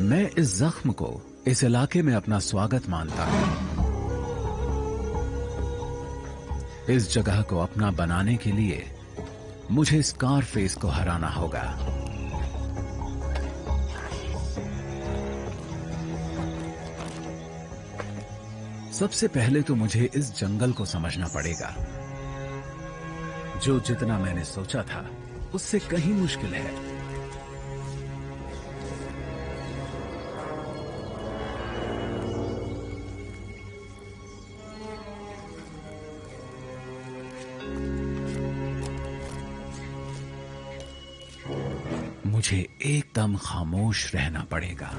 मैं इस जख्म को इस इलाके में अपना स्वागत मानता हूं। इस जगह को अपना बनाने के लिए मुझे स्कारफेस को हराना होगा। सबसे पहले तो मुझे इस जंगल को समझना पड़ेगा, जो जितना मैंने सोचा था उससे कहीं मुश्किल है। मुझे एकदम खामोश रहना पड़ेगा।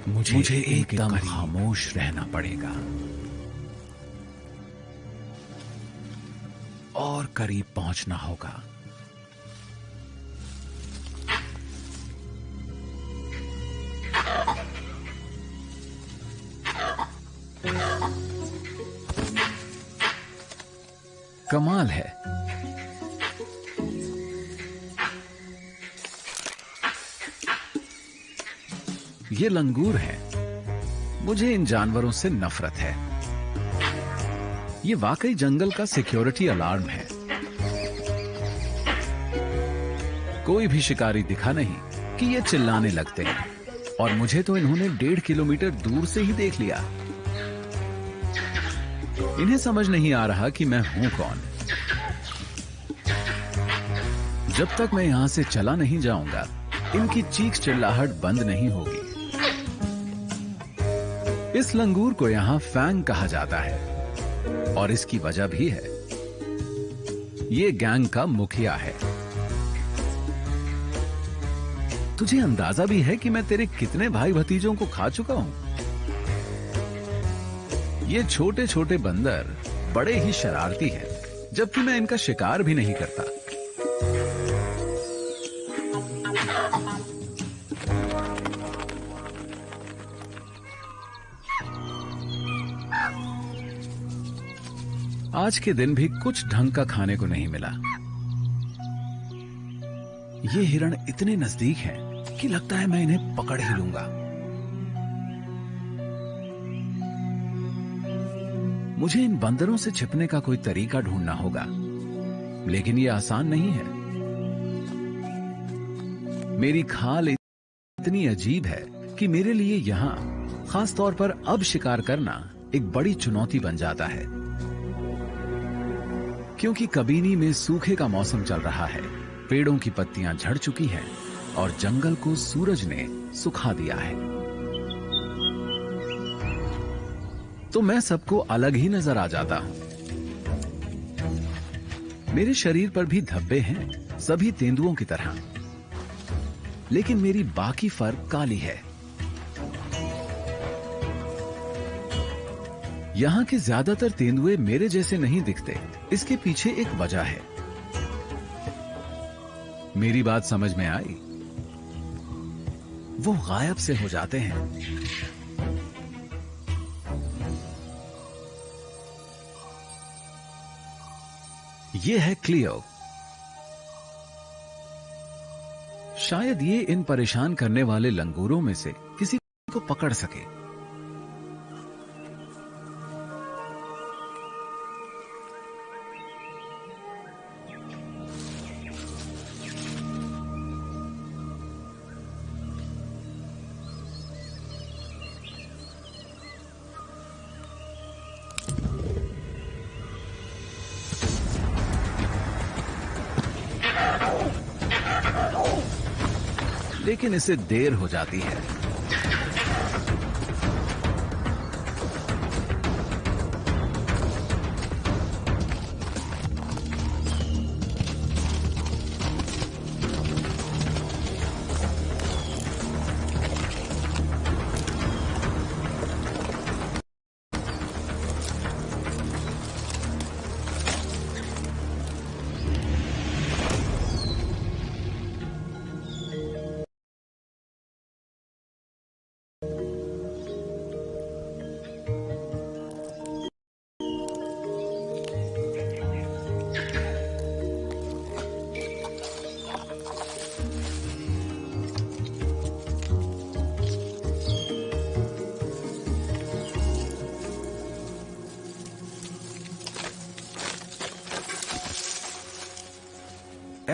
मुझे एकदम खामोश रहना पड़ेगा और करीब पहुंचना होगा। कमाल है, ये लंगूर है। मुझे इन जानवरों से नफरत है। ये वाकई जंगल का सिक्योरिटी अलार्म है। कोई भी शिकारी दिखा नहीं कि ये चिल्लाने लगते हैं, और मुझे तो इन्होंने 1.5 किलोमीटर दूर से ही देख लिया। इन्हें समझ नहीं आ रहा कि मैं हूं कौन। जब तक मैं यहां से चला नहीं जाऊंगा, इनकी चीख चिल्लाहट बंद नहीं होगी। इस लंगूर को यहां फैंग कहा जाता है, और इसकी वजह भी है। ये गैंग का मुखिया है। तुझे अंदाजा भी है कि मैं तेरे कितने भाई भतीजों को खा चुका हूं। ये छोटे छोटे बंदर बड़े ही शरारती हैं, जबकि मैं इनका शिकार भी नहीं करता। आज के दिन भी कुछ ढंग का खाने को नहीं मिला। ये हिरण इतने नजदीक हैं कि लगता है मैं इन्हें पकड़ ही लूंगा। मुझे इन बंदरों से छिपने का कोई तरीका ढूंढना होगा, लेकिन ये आसान नहीं है। मेरी खाल इतनी अजीब है कि मेरे लिए यहां खास तौर पर अब शिकार करना एक बड़ी चुनौती बन जाता है, क्योंकि कबीनी में सूखे का मौसम चल रहा है। पेड़ों की पत्तियां झड़ चुकी हैं और जंगल को सूरज ने सुखा दिया है। तो मैं सबको अलग ही नजर आ जाता हूं। मेरे शरीर पर भी धब्बे हैं, सभी तेंदुओं की तरह, लेकिन मेरी बाकी फर काली है। यहां के ज्यादातर तेंदुए मेरे जैसे नहीं दिखते। इसके पीछे एक वजह है। मेरी बात समझ में आई? वो गायब से हो जाते हैं। ये है क्लियो। शायद ये इन परेशान करने वाले लंगूरों में से किसी को पकड़ सके। लेकिन इसे देर हो जाती है।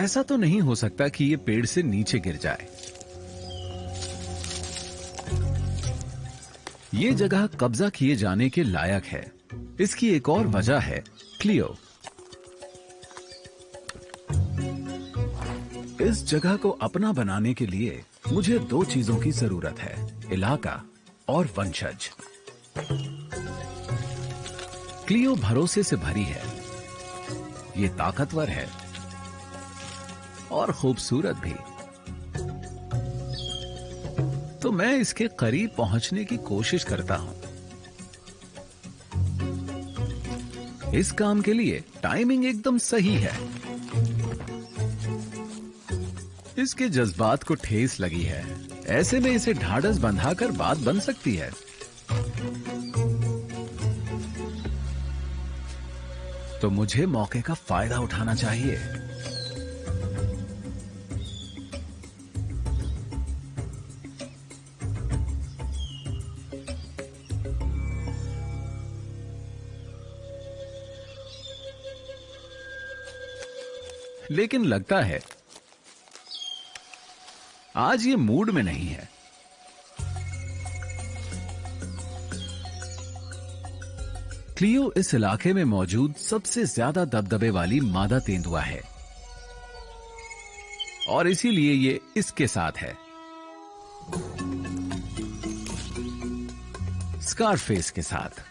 ऐसा तो नहीं हो सकता कि ये पेड़ से नीचे गिर जाए। ये जगह कब्जा किए जाने के लायक है। इसकी एक और वजह है क्लियो। इस जगह को अपना बनाने के लिए मुझे 2 चीजों की जरूरत है, इलाका और वंशज। क्लियो भरोसे से भरी है, ये ताकतवर है और खूबसूरत भी। तो मैं इसके करीब पहुंचने की कोशिश करता हूं। इस काम के लिए टाइमिंग एकदम सही है। इसके जज्बात को ठेस लगी है, ऐसे में इसे ढाढ़स बंधाकर बात बन सकती है। तो मुझे मौके का फायदा उठाना चाहिए। लेकिन लगता है आज ये मूड में नहीं है। क्लियो इस इलाके में मौजूद सबसे ज्यादा दबदबे वाली मादा तेंदुआ है और इसीलिए ये इसके साथ है, स्कारफेस के साथ।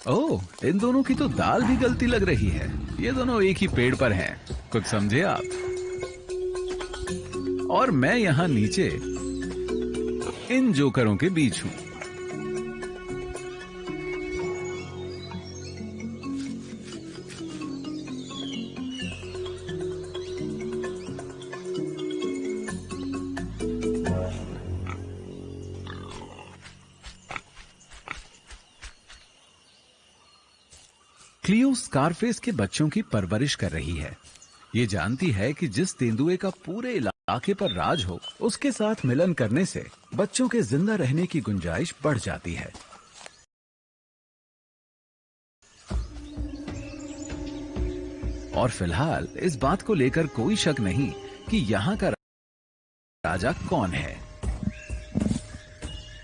ओह, इन दोनों की तो दाल भी गलती लग रही है। ये दोनों एक ही पेड़ पर हैं, कुछ समझे आप? और मैं यहां नीचे इन जोकरों के बीच हूं। क्लियो स्कारफेस के बच्चों की परवरिश कर रही है। ये जानती है कि जिस तेंदुए का पूरे इलाके पर राज हो, उसके साथ मिलन करने से बच्चों के जिंदा रहने की गुंजाइश बढ़ जाती है। और फिलहाल इस बात को लेकर कोई शक नहीं कि यहां का राजा कौन है।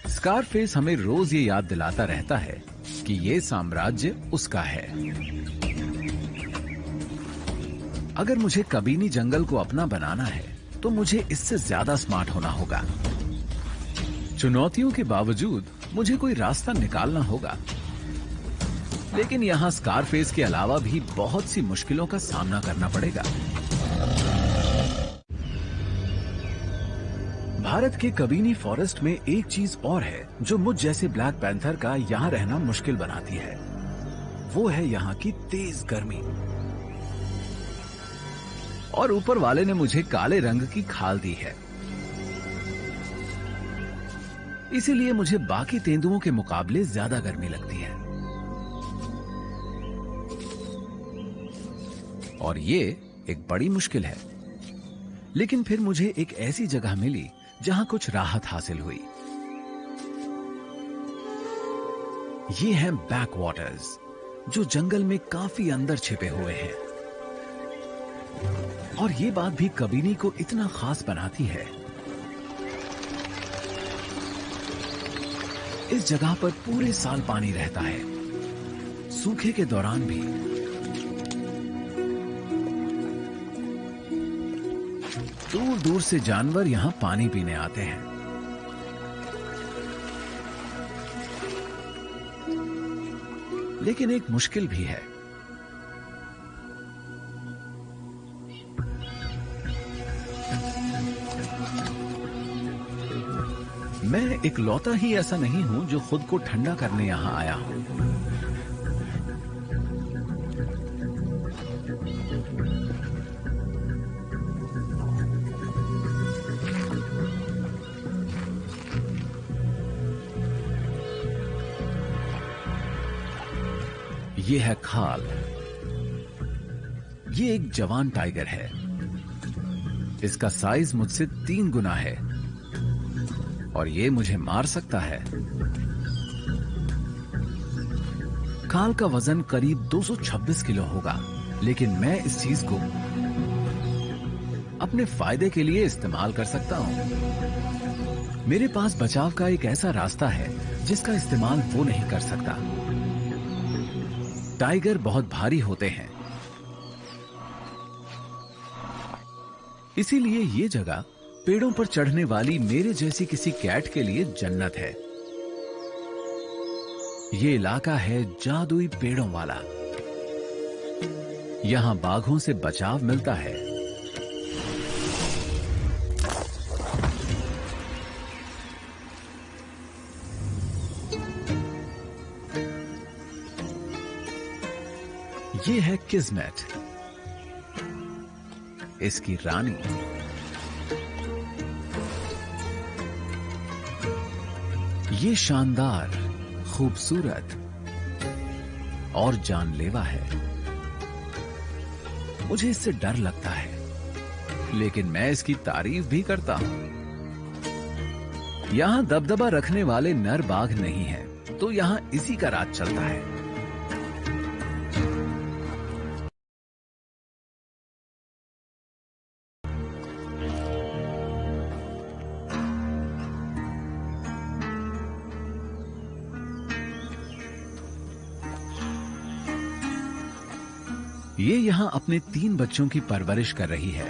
स्कारफेस हमें रोज ये याद दिलाता रहता है कि ये साम्राज्य उसका है। अगर मुझे कबीनी जंगल को अपना बनाना है तो मुझे इससे ज्यादा स्मार्ट होना होगा। चुनौतियों के बावजूद मुझे कोई रास्ता निकालना होगा। लेकिन यहां स्कारफेस के अलावा भी बहुत सी मुश्किलों का सामना करना पड़ेगा। भारत के कबीनी फॉरेस्ट में एक चीज और है जो मुझ जैसे ब्लैक पैंथर का यहां रहना मुश्किल बनाती है। वो है यहां की तेज गर्मी। और ऊपर वाले ने मुझे काले रंग की खाल दी है, इसीलिए मुझे बाकी तेंदुओं के मुकाबले ज्यादा गर्मी लगती है। और ये एक बड़ी मुश्किल है। लेकिन फिर मुझे एक ऐसी जगह मिली जहां कुछ राहत हासिल हुई। ये हैं बैक वाटर्स, जो जंगल में काफी अंदर छिपे हुए हैं। और ये बात भी कबीनी को इतना खास बनाती है। इस जगह पर पूरे साल पानी रहता है, सूखे के दौरान भी। दूर दूर से जानवर यहां पानी पीने आते हैं। लेकिन एक मुश्किल भी है। मैं इकलौता ही ऐसा नहीं हूं जो खुद को ठंडा करने यहां आया हूं। ये है खाल। ये एक जवान टाइगर है। इसका साइज मुझसे 3 गुना है और ये मुझे मार सकता है। खाल का वजन करीब 226 किलो होगा, लेकिन मैं इस चीज को अपने फायदे के लिए इस्तेमाल कर सकता हूँ। मेरे पास बचाव का एक ऐसा रास्ता है जिसका इस्तेमाल वो नहीं कर सकता। टाइगर बहुत भारी होते हैं, इसीलिए ये जगह पेड़ों पर चढ़ने वाली मेरे जैसी किसी कैट के लिए जन्नत है। ये इलाका है जादुई पेड़ों वाला। यहां बाघों से बचाव मिलता है। ये है किस्मत, इसकी रानी। ये शानदार, खूबसूरत और जानलेवा है। मुझे इससे डर लगता है, लेकिन मैं इसकी तारीफ भी करता हूं। यहां दबदबा रखने वाले नर बाघ नहीं हैं, तो यहां इसी का राज चलता है। ये यहां अपने 3 बच्चों की परवरिश कर रही है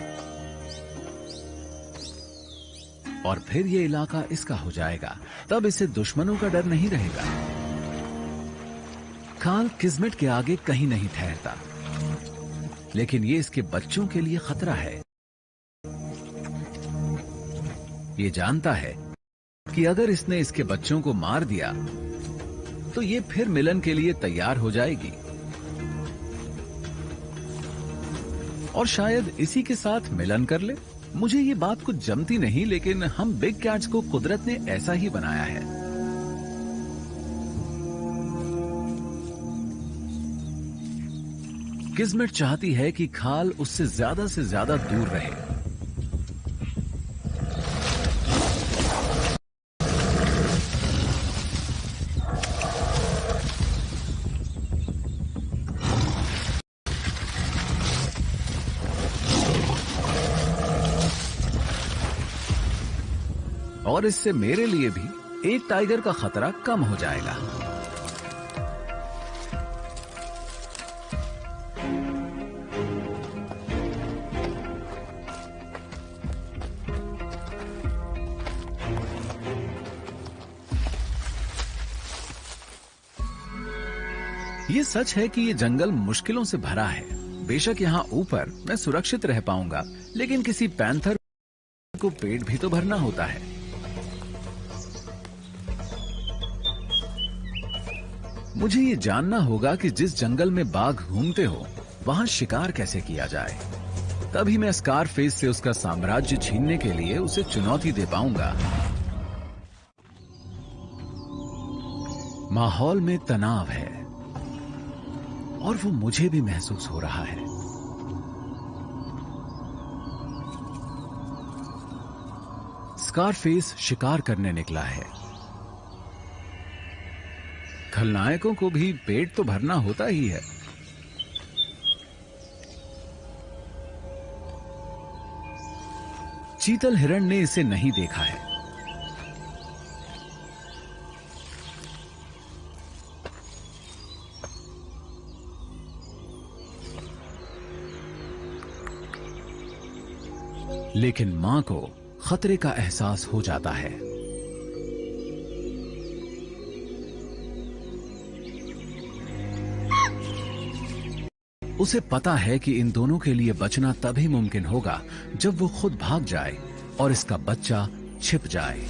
और फिर ये इलाका इसका हो जाएगा। तब इसे दुश्मनों का डर नहीं रहेगा। काल किस्मत के आगे कहीं नहीं ठहरता, लेकिन ये इसके बच्चों के लिए खतरा है। ये जानता है कि अगर इसने इसके बच्चों को मार दिया तो ये फिर मिलन के लिए तैयार हो जाएगी और शायद इसी के साथ मिलन कर ले। मुझे ये बात कुछ जमती नहीं, लेकिन हम बिग कैट्स को कुदरत ने ऐसा ही बनाया है। किस्मत चाहती है कि खाल उससे ज्यादा दूर रहे। और इससे मेरे लिए भी एक टाइगर का खतरा कम हो जाएगा। ये सच है कि ये जंगल मुश्किलों से भरा है। बेशक यहाँ ऊपर मैं सुरक्षित रह पाऊंगा, लेकिन किसी पैंथर को पेट भी तो भरना होता है। मुझे ये जानना होगा कि जिस जंगल में बाघ घूमते हो वहां शिकार कैसे किया जाए। तभी मैं स्कारफेस से उसका साम्राज्य छीनने के लिए उसे चुनौती दे पाऊंगा। माहौल में तनाव है और वो मुझे भी महसूस हो रहा है। स्कारफेस शिकार करने निकला है। खलनायकों को भी पेट तो भरना होता ही है। चीतल हिरण ने इसे नहीं देखा है। लेकिन मां को खतरे का एहसास हो जाता है। उसे पता है कि इन दोनों के लिए बचना तभी मुमकिन होगा जब वो खुद भाग जाए और इसका बच्चा छिप जाए।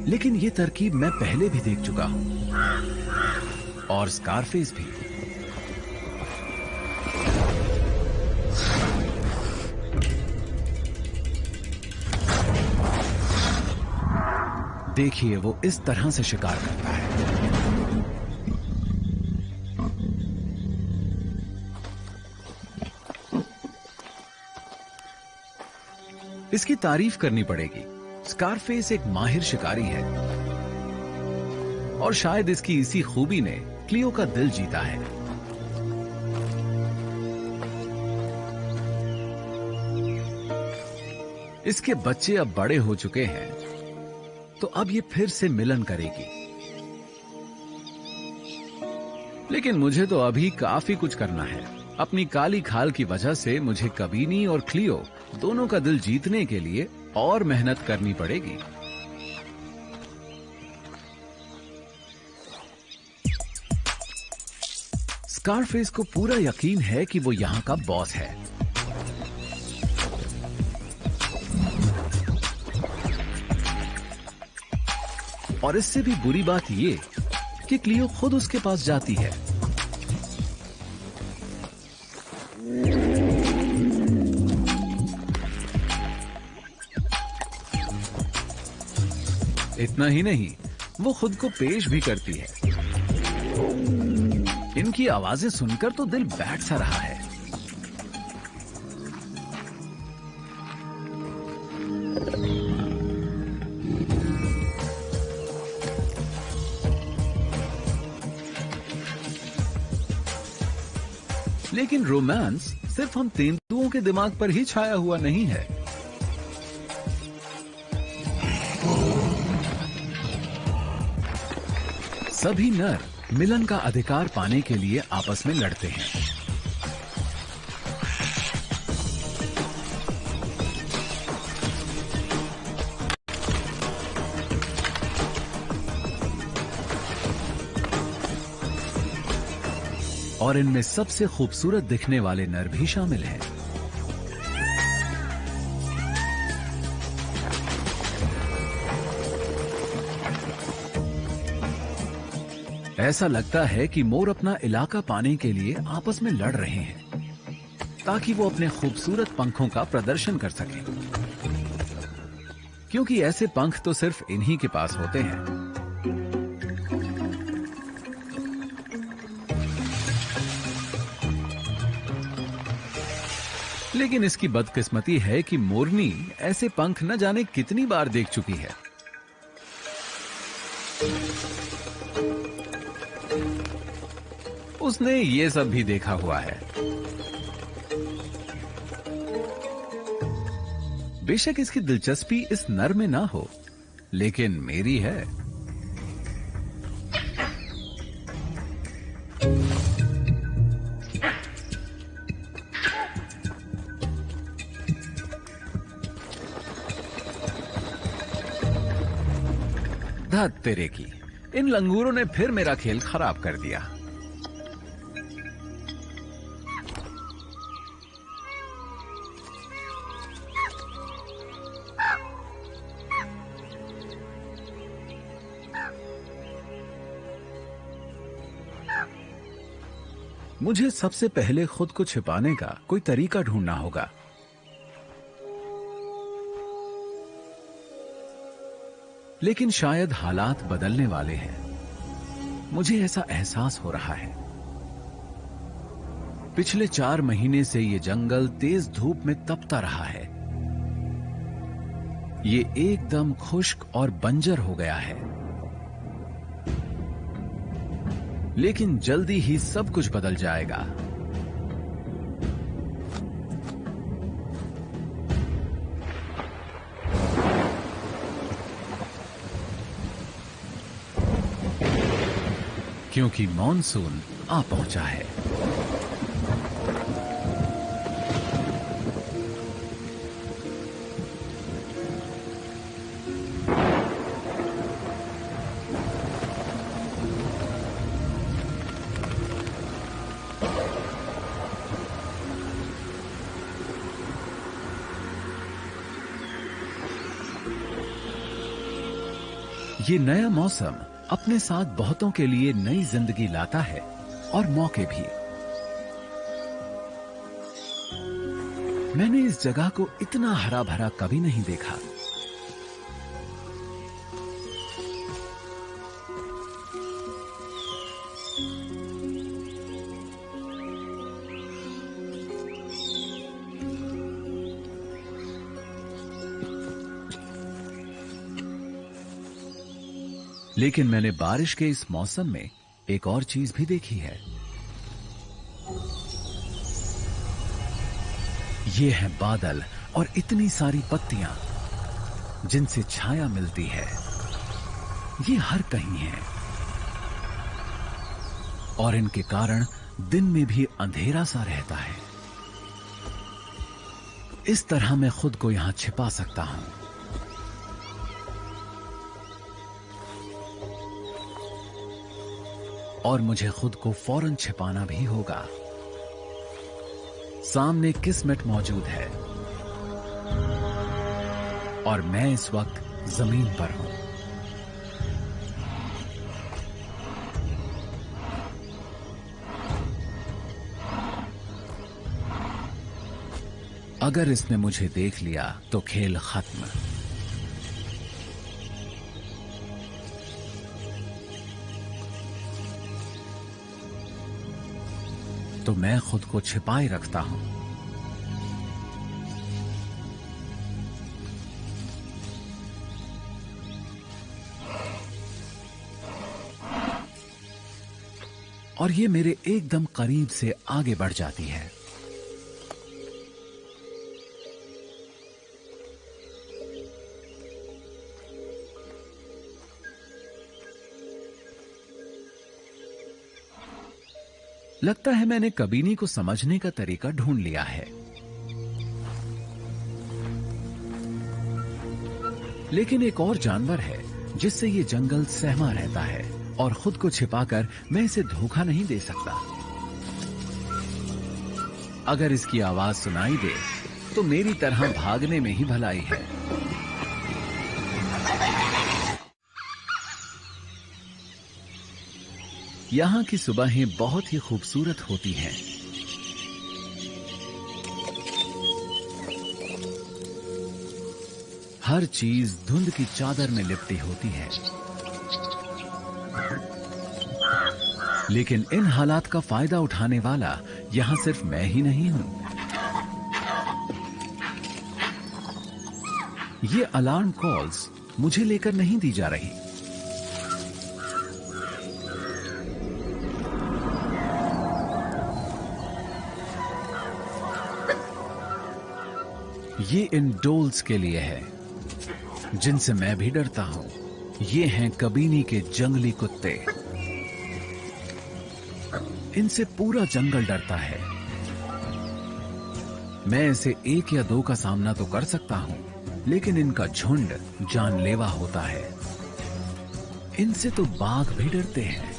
लेकिन ये तरकीब मैं पहले भी देख चुका हूं, और स्कारफेस भी। देखिए वो इस तरह से शिकार करता है। इसकी तारीफ करनी पड़ेगी। स्कारफेस एक माहिर शिकारी है और शायद इसकी इसी खूबी ने क्लियो का दिल जीता है। इसके बच्चे अब बड़े हो चुके हैं, तो अब ये फिर से मिलन करेगी। लेकिन मुझे तो अभी काफी कुछ करना है। अपनी काली खाल की वजह से मुझे कबीनी और क्लियो दोनों का दिल जीतने के लिए और मेहनत करनी पड़ेगी। स्कारफेस को पूरा यकीन है कि वो यहां का बॉस है। और इससे भी बुरी बात ये कि क्लियो खुद उसके पास जाती है। इतना ही नहीं, वो खुद को पेश भी करती है। इनकी आवाजें सुनकर तो दिल बैठ सा रहा है। लेकिन रोमांस सिर्फ हम तेंदुओं के दिमाग पर ही छाया हुआ नहीं है। सभी नर मिलन का अधिकार पाने के लिए आपस में लड़ते हैं। और इनमें सबसे खूबसूरत दिखने वाले नर भी शामिल हैं। ऐसा लगता है कि मोर अपना इलाका पाने के लिए आपस में लड़ रहे हैं, ताकि वो अपने खूबसूरत पंखों का प्रदर्शन कर सकें। क्योंकि ऐसे पंख तो सिर्फ इन्हीं के पास होते हैं। लेकिन इसकी बदकिस्मती है कि मोरनी ऐसे पंख न जाने कितनी बार देख चुकी है। उसने ये सब भी देखा हुआ है। बेशक इसकी दिलचस्पी इस नर में ना हो, लेकिन मेरी है। धत तेरे की, इन लंगूरों ने फिर मेरा खेल खराब कर दिया। मुझे सबसे पहले खुद को छिपाने का कोई तरीका ढूंढना होगा। लेकिन शायद हालात बदलने वाले हैं। मुझे ऐसा एहसास हो रहा है। पिछले 4 महीने से ये जंगल तेज धूप में तपता रहा है। ये एकदम खुश्क और बंजर हो गया है। लेकिन जल्दी ही सब कुछ बदल जाएगा। क्योंकि मॉनसून आ पहुंचा है। ये नया मौसम अपने साथ बहुतों के लिए नई जिंदगी लाता है और मौके भी। मैंने इस जगह को इतना हरा भरा कभी नहीं देखा। लेकिन मैंने बारिश के इस मौसम में एक और चीज भी देखी है। ये हैं बादल और इतनी सारी पत्तियां जिनसे छाया मिलती है। ये हर कहीं है और इनके कारण दिन में भी अंधेरा सा रहता है। इस तरह मैं खुद को यहां छिपा सकता हूं। और मुझे खुद को फौरन छिपाना भी होगा। सामने किस्मत मौजूद है और मैं इस वक्त जमीन पर हूं। अगर इसने मुझे देख लिया तो खेल खत्म। तो मैं खुद को छिपाए रखता हूं। और ये मेरे एकदम करीब से आगे बढ़ जाती है। लगता है मैंने कबीनी को समझने का तरीका ढूंढ लिया है। लेकिन एक और जानवर है जिससे ये जंगल सहमा रहता है और खुद को छिपाकर मैं इसे धोखा नहीं दे सकता। अगर इसकी आवाज सुनाई दे तो मेरी तरह भागने में ही भलाई है। यहां की सुबहें बहुत ही खूबसूरत होती हैं। हर चीज धुंध की चादर में लिपटी होती है। लेकिन इन हालात का फायदा उठाने वाला यहां सिर्फ मैं ही नहीं हूं। ये अलार्म कॉल्स मुझे लेकर नहीं दी जा रही। ये इन डोल्स के लिए है जिनसे मैं भी डरता हूं। ये हैं कबीनी के जंगली कुत्ते। इनसे पूरा जंगल डरता है। मैं इसे एक या दो का सामना तो कर सकता हूं, लेकिन इनका झुंड जानलेवा होता है। इनसे तो बाघ भी डरते हैं।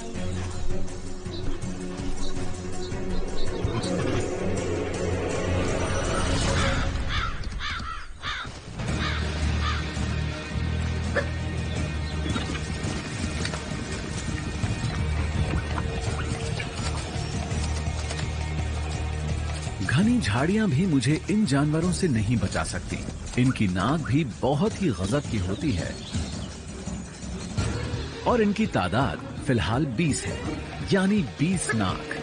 घनी झाड़ियां भी मुझे इन जानवरों से नहीं बचा सकती। इनकी नाक भी बहुत ही गजब की होती है और इनकी तादाद फिलहाल 20 है, यानी 20 नाक।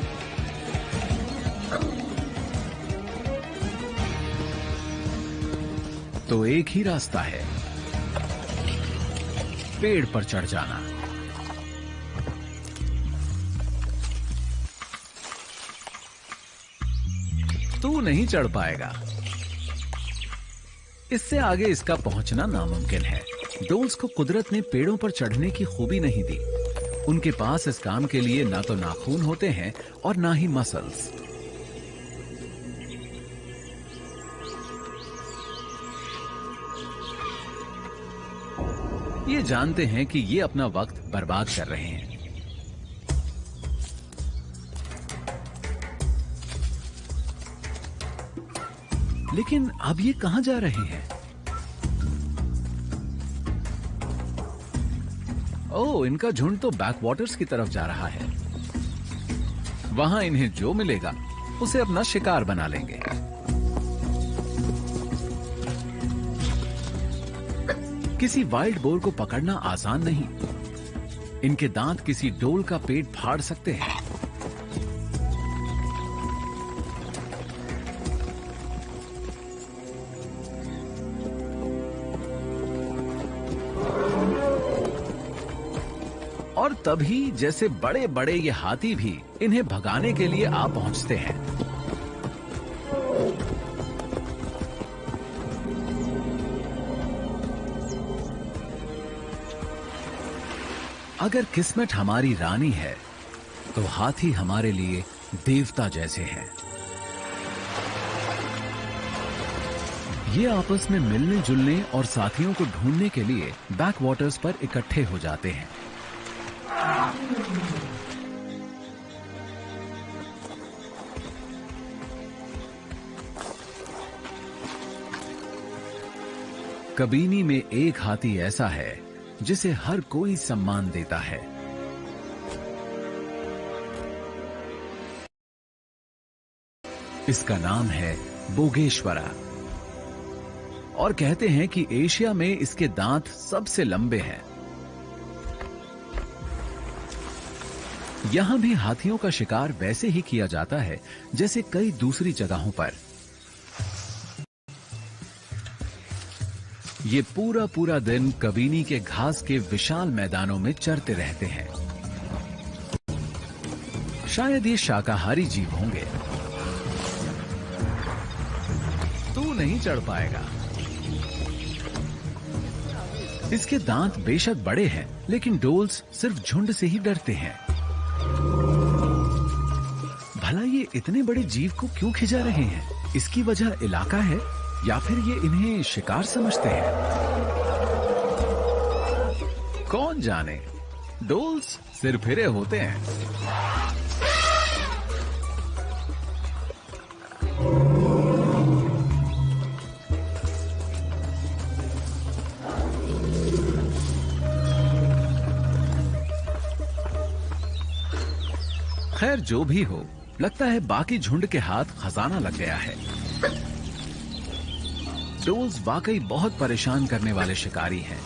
तो एक ही रास्ता है, पेड़ पर चढ़ जाना। तू नहीं चढ़ पाएगा। इससे आगे इसका पहुंचना नामुमकिन है। डोल्स को कुदरत ने पेड़ों पर चढ़ने की खूबी नहीं दी। उनके पास इस काम के लिए ना तो नाखून होते हैं और ना ही मसल्स। ये जानते हैं कि ये अपना वक्त बर्बाद कर रहे हैं। लेकिन अब ये कहां जा रहे हैं? ओह, इनका झुंड तो बैकवाटर्स की तरफ जा रहा है। वहां इन्हें जो मिलेगा उसे अपना शिकार बना लेंगे। किसी वाइल्ड बोर को पकड़ना आसान नहीं। इनके दांत किसी डोल का पेट फाड़ सकते हैं। और तभी जैसे बड़े बड़े ये हाथी भी इन्हें भगाने के लिए आ पहुंचते हैं। अगर किस्मत हमारी रानी है तो हाथी हमारे लिए देवता जैसे हैं। ये आपस में मिलने जुलने और साथियों को ढूंढने के लिए बैक वाटर्स पर इकट्ठे हो जाते हैं। कबीनी में एक हाथी ऐसा है जिसे हर कोई सम्मान देता है। इसका नाम है बोगेश्वरा और कहते हैं कि एशिया में इसके दांत सबसे लंबे हैं। यहां भी हाथियों का शिकार वैसे ही किया जाता है जैसे कई दूसरी जगहों पर। ये पूरा पूरा दिन कबीनी के घास के विशाल मैदानों में चरते रहते हैं। शायद ये शाकाहारी जीव होंगे। तू नहीं चढ़ पाएगा। इसके दांत बेशक बड़े हैं, लेकिन डोल्स सिर्फ झुंड से ही डरते हैं। भला ये इतने बड़े जीव को क्यों खिंचा रहे हैं? इसकी वजह इलाका है या फिर ये इन्हें शिकार समझते हैं? कौन जाने। डोल्स सिरफिरे होते हैं। खैर जो भी हो, लगता है बाकी झुंड के हाथ खजाना लग गया है। डोल्स वाकई बहुत परेशान करने वाले शिकारी हैं।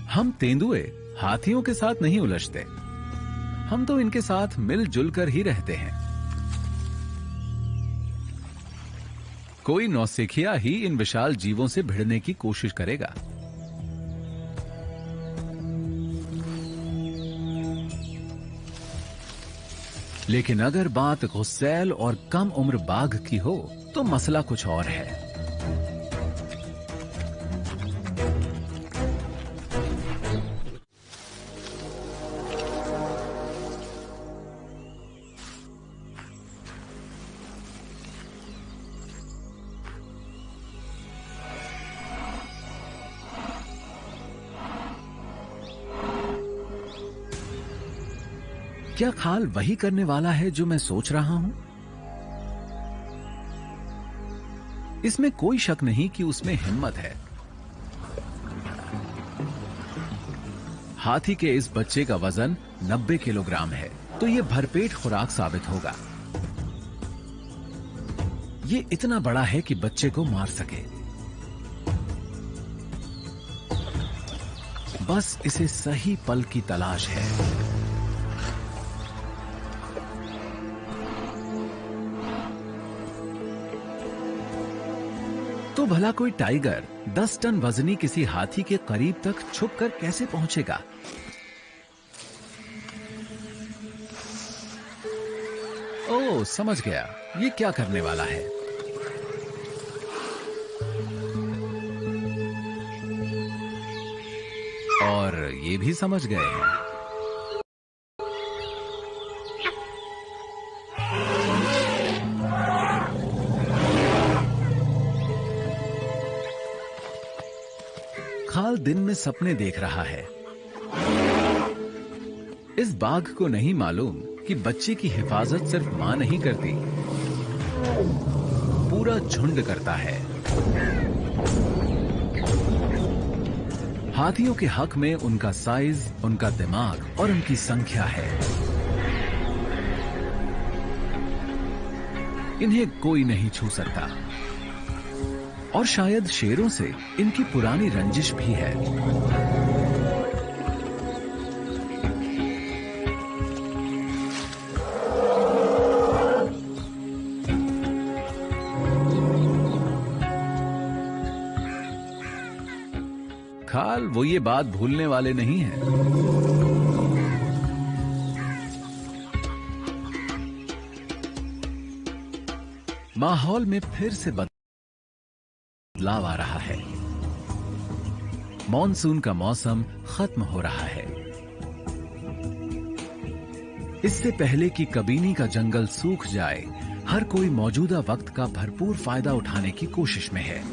हम तेंदुए हाथियों के साथ नहीं उलझते। हम तो इनके साथ मिलजुल कर ही रहते हैं। कोई नौसिखिया ही इन विशाल जीवों से भिड़ने की कोशिश करेगा। लेकिन अगर बात गुस्सैल और कम उम्र बाघ की हो तो मसला कुछ और है। क्या खाल वही करने वाला है जो मैं सोच रहा हूं? इसमें कोई शक नहीं कि उसमें हिम्मत है। हाथी के इस बच्चे का वजन 90 किलोग्राम है, तो यह भरपेट खुराक साबित होगा। ये इतना बड़ा है कि बच्चे को मार सके। बस इसे सही पल की तलाश है। तो भला कोई टाइगर 10 टन वजनी किसी हाथी के करीब तक छुपकर कैसे पहुंचेगा? ओह, समझ गया ये क्या करने वाला है। और ये भी समझ गए हैं। खाल दिन में सपने देख रहा है। इस बाघ को नहीं मालूम कि बच्चे की हिफाजत सिर्फ मां नहीं करती, पूरा झुंड करता है। हाथियों के हक में उनका साइज, उनका दिमाग और उनकी संख्या है। इन्हें कोई नहीं छू सकता। और शायद शेरों से इनकी पुरानी रंजिश भी है। खाल वो ये बात भूलने वाले नहीं हैं। माहौल में फिर से बदलाव आ रहा है। मॉनसून का मौसम खत्म हो रहा है। इससे पहले कि कबीनी का जंगल सूख जाए, हर कोई मौजूदा वक्त का भरपूर फायदा उठाने की कोशिश में है।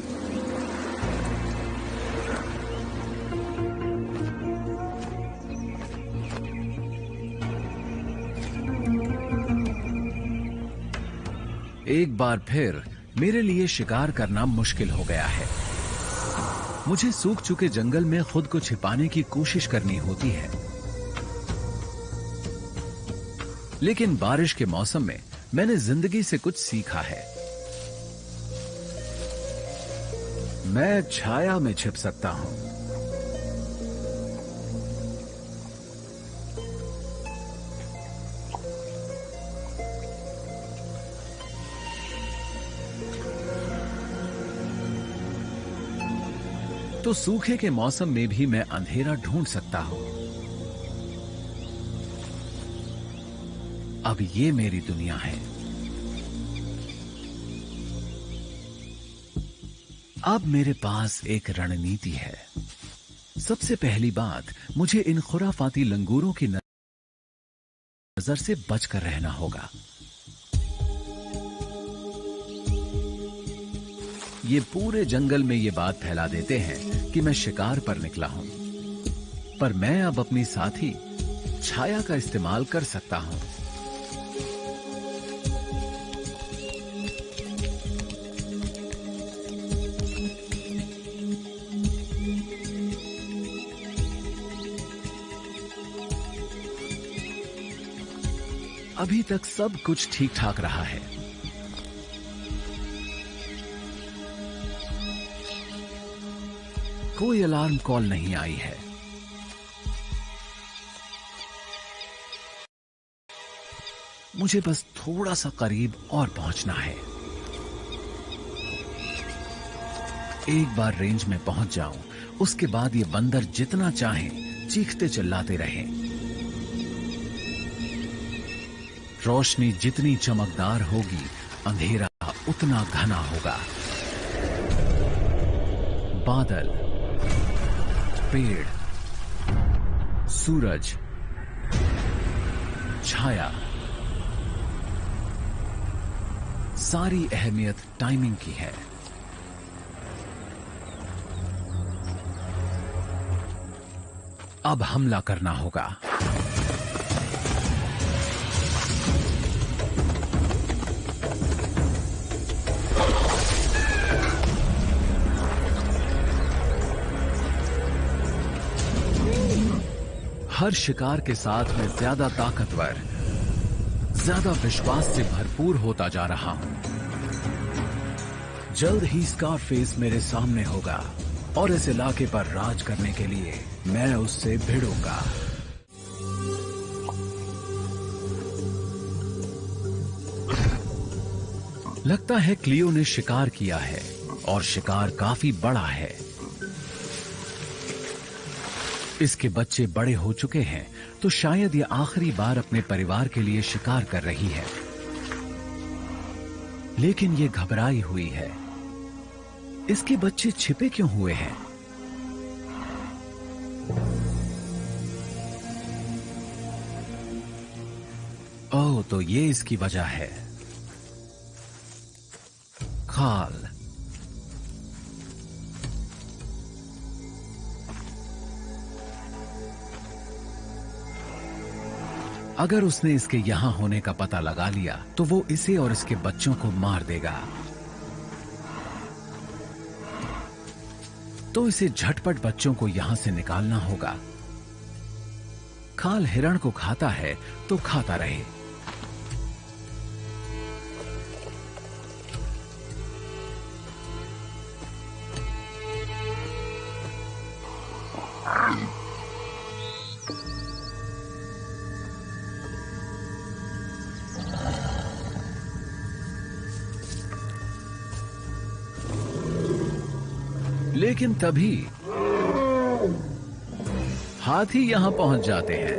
एक बार फिर मेरे लिए शिकार करना मुश्किल हो गया है। मुझे सूख चुके जंगल में खुद को छिपाने की कोशिश करनी होती है। लेकिन बारिश के मौसम में मैंने जिंदगी से कुछ सीखा है। मैं छाया में छिप सकता हूं। तो सूखे के मौसम में भी मैं अंधेरा ढूंढ सकता हूं। अब ये मेरी दुनिया है। अब मेरे पास एक रणनीति है। सबसे पहली बात, मुझे इन खुराफाती लंगूरों की नजर से बचकर रहना होगा। ये पूरे जंगल में ये बात फैला देते हैं कि मैं शिकार पर निकला हूं, पर मैं अब अपनी साथी छाया का इस्तेमाल कर सकता हूं। अभी तक सब कुछ ठीक ठाक रहा है। कोई अलार्म कॉल नहीं आई है। मुझे बस थोड़ा सा करीब और पहुंचना है। एक बार रेंज में पहुंच जाऊं, उसके बाद ये बंदर जितना चाहें चीखते चिल्लाते रहें। रोशनी जितनी चमकदार होगी, अंधेरा उतना घना होगा। बादल, पेड़, सूरज, छाया, सारी अहमियत टाइमिंग की है। अब हमला करना होगा। हर शिकार के साथ मैं ज्यादा ताकतवर, ज्यादा विश्वास से भरपूर होता जा रहा हूं। जल्द ही स्कारफेस मेरे सामने होगा और इस इलाके पर राज करने के लिए मैं उससे भिड़ूंगा। लगता है क्लियो ने शिकार किया है और शिकार काफी बड़ा है। इसके बच्चे बड़े हो चुके हैं, तो शायद ये आखिरी बार अपने परिवार के लिए शिकार कर रही है। लेकिन ये घबराई हुई है। इसके बच्चे छिपे क्यों हुए हैं? ओह, तो ये इसकी वजह है। खाल, अगर उसने इसके यहां होने का पता लगा लिया तो वो इसे और इसके बच्चों को मार देगा। तो इसे झटपट बच्चों को यहां से निकालना होगा। खाल हिरण को खाता है तो खाता रहे। लेकिन तभी हाथी यहां पहुंच जाते हैं।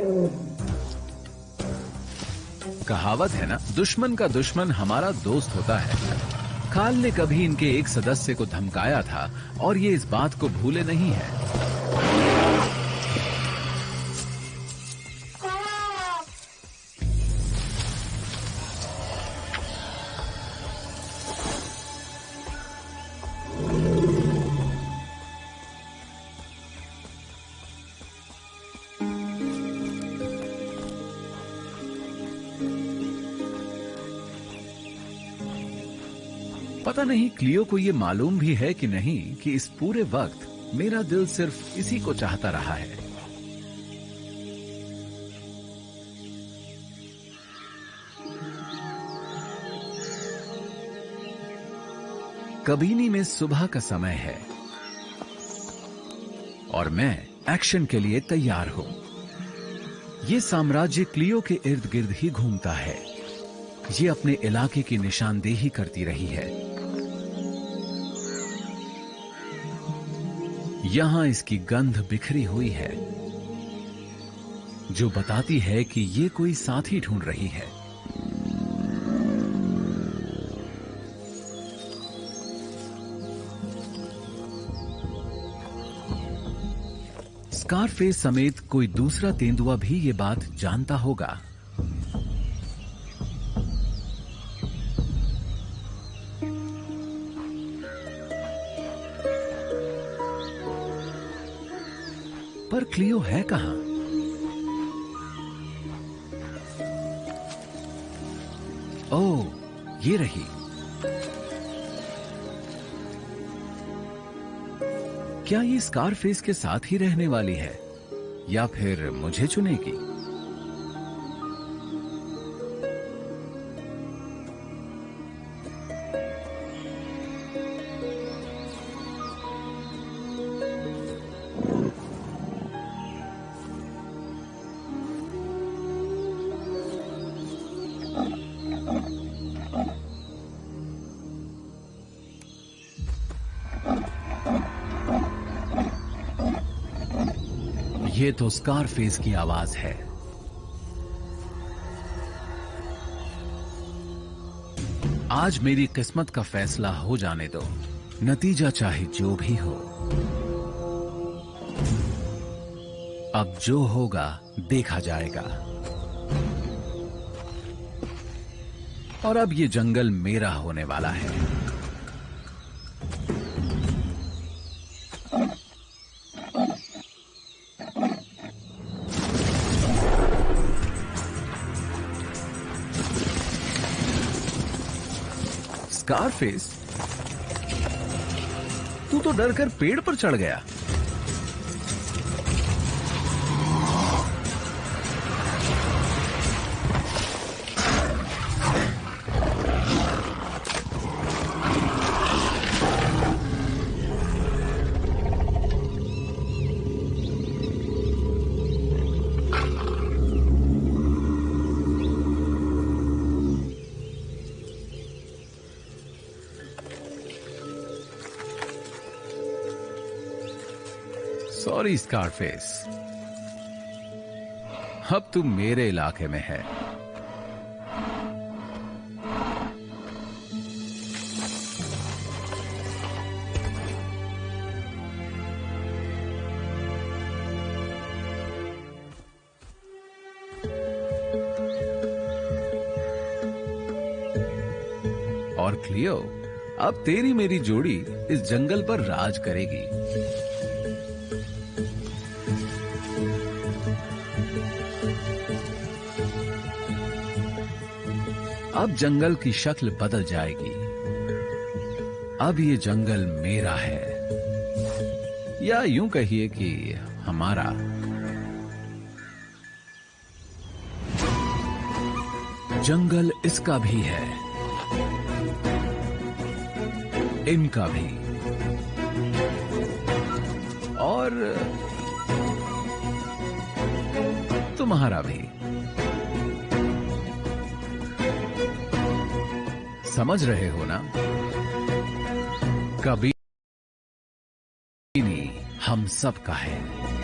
कहावत है ना, दुश्मन का दुश्मन हमारा दोस्त होता है। काल ने कभी इनके एक सदस्य को धमकाया था और ये इस बात को भूले नहीं है। पता नहीं क्लियो को ये मालूम भी है कि नहीं कि इस पूरे वक्त मेरा दिल सिर्फ इसी को चाहता रहा है। कबीनी में सुबह का समय है और मैं एक्शन के लिए तैयार हूं। ये साम्राज्य क्लियो के इर्द गिर्द ही घूमता है। ये अपने इलाके की निशानदेही करती रही है। यहां इसकी गंध बिखरी हुई है जो बताती है कि ये कोई साथी ढूंढ रही है। स्कारफेस समेत कोई दूसरा तेंदुआ भी ये बात जानता होगा। पर क्लियो है कहां? ओह, ये रही। क्या ये स्कारफेस के साथ ही रहने वाली है या फिर मुझे चुनेगी? ये तो स्कारफेस की आवाज है। आज मेरी किस्मत का फैसला हो जाने दो, नतीजा चाहे जो भी हो। अब जो होगा देखा जाएगा। और अब ये जंगल मेरा होने वाला है। स्कारफेस, तू तो डर कर पेड़ पर चढ़ गया। सॉरी स्कारफेस, अब तू मेरे इलाके में है। और क्लियो, अब तेरी मेरी जोड़ी इस जंगल पर राज करेगी। अब जंगल की शक्ल बदल जाएगी। अब ये जंगल मेरा है, या यूं कहिए कि हमारा। जंगल इसका भी है, इनका भी, और तुम्हारा भी। समझ रहे हो ना? कबीनी हम सब का है।